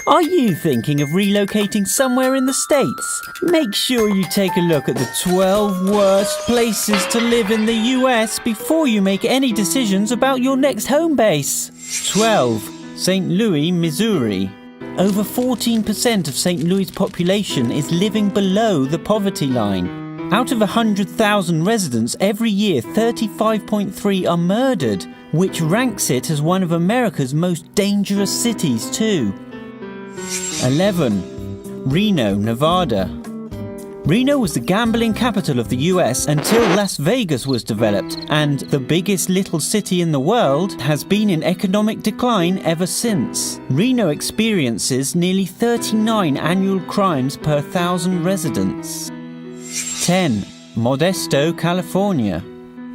Are you thinking of relocating somewhere in the States? Make sure you take a look at the 12 worst places to live in the US before you make any decisions about your next home base. 12. St. Louis, Missouri. Over 14% of St. Louis' population is living below the poverty line. Out of 100,000 residents every year, 35.3 are murdered, which ranks it as one of America's most dangerous cities too. 11. Reno, Nevada. Reno was the gambling capital of the US until Las Vegas was developed, and the biggest little city in the world has been in economic decline ever since. Reno experiences nearly 39 annual crimes per 1,000 residents. 10. Modesto, California.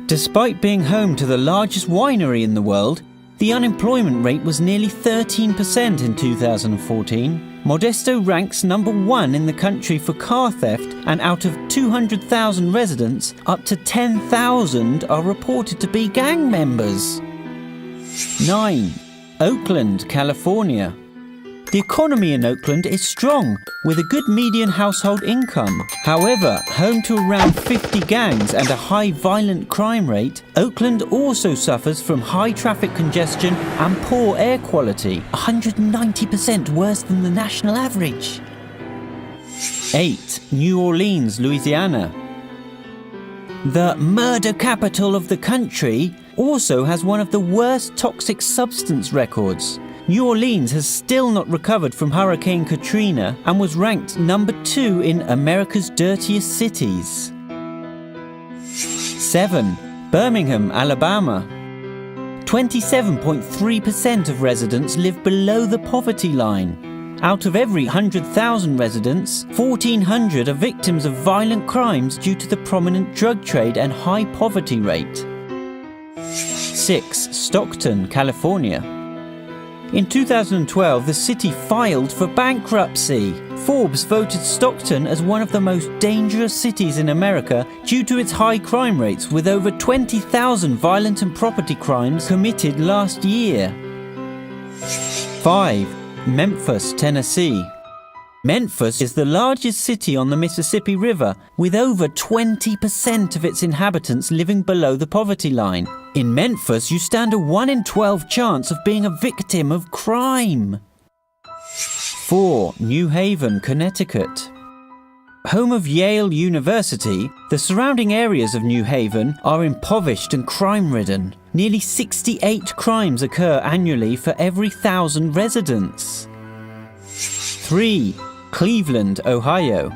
Despite being home to the largest winery in the world, the unemployment rate was nearly 13% in 2014. Modesto ranks number 1 in the country for car theft, and out of 200,000 residents, up to 10,000 are reported to be gang members. 9. Oakland, California. The economy in Oakland is strong, with a good median household income. However, home to around 50 gangs and a high violent crime rate, Oakland also suffers from high traffic congestion and poor air quality, 190% worse than the national average. 8. New Orleans, Louisiana. The murder capital of the country also has one of the worst toxic substance records. New Orleans has still not recovered from Hurricane Katrina and was ranked number 2 in America's dirtiest cities. 7. Birmingham, Alabama. 27.3% of residents live below the poverty line. Out of every 100,000 residents, 1,400 are victims of violent crimes due to the prominent drug trade and high poverty rate. 6. Stockton, California. In 2012, the city filed for bankruptcy. Forbes voted Stockton as one of the most dangerous cities in America due to its high crime rates, with over 20,000 violent and property crimes committed last year. 5. Memphis, Tennessee. Memphis is the largest city on the Mississippi River, with over 20% of its inhabitants living below the poverty line. In Memphis, you stand a 1 in 12 chance of being a victim of crime. 4. New Haven, Connecticut. Home of Yale University, the surrounding areas of New Haven are impoverished and crime-ridden. Nearly 68 crimes occur annually for every 1,000 residents. 3. Cleveland, Ohio.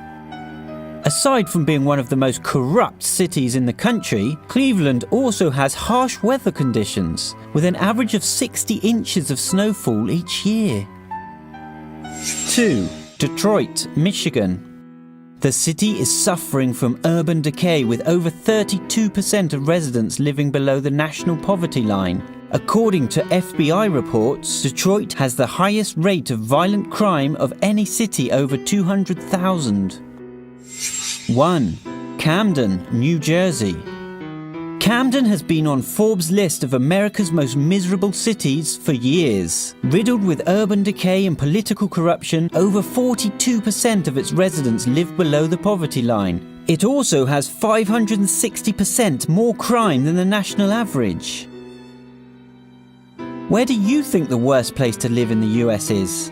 Aside from being one of the most corrupt cities in the country, Cleveland also has harsh weather conditions, with an average of 60 inches of snowfall each year. 2. Detroit, Michigan. The city is suffering from urban decay, with over 32% of residents living below the national poverty line. According to FBI reports, Detroit has the highest rate of violent crime of any city over 200,000. 1. Camden, New Jersey. Camden has been on Forbes' list of America's most miserable cities for years. Riddled with urban decay and political corruption, over 42% of its residents live below the poverty line. It also has 560% more crime than the national average. Where do you think the worst place to live in the US is?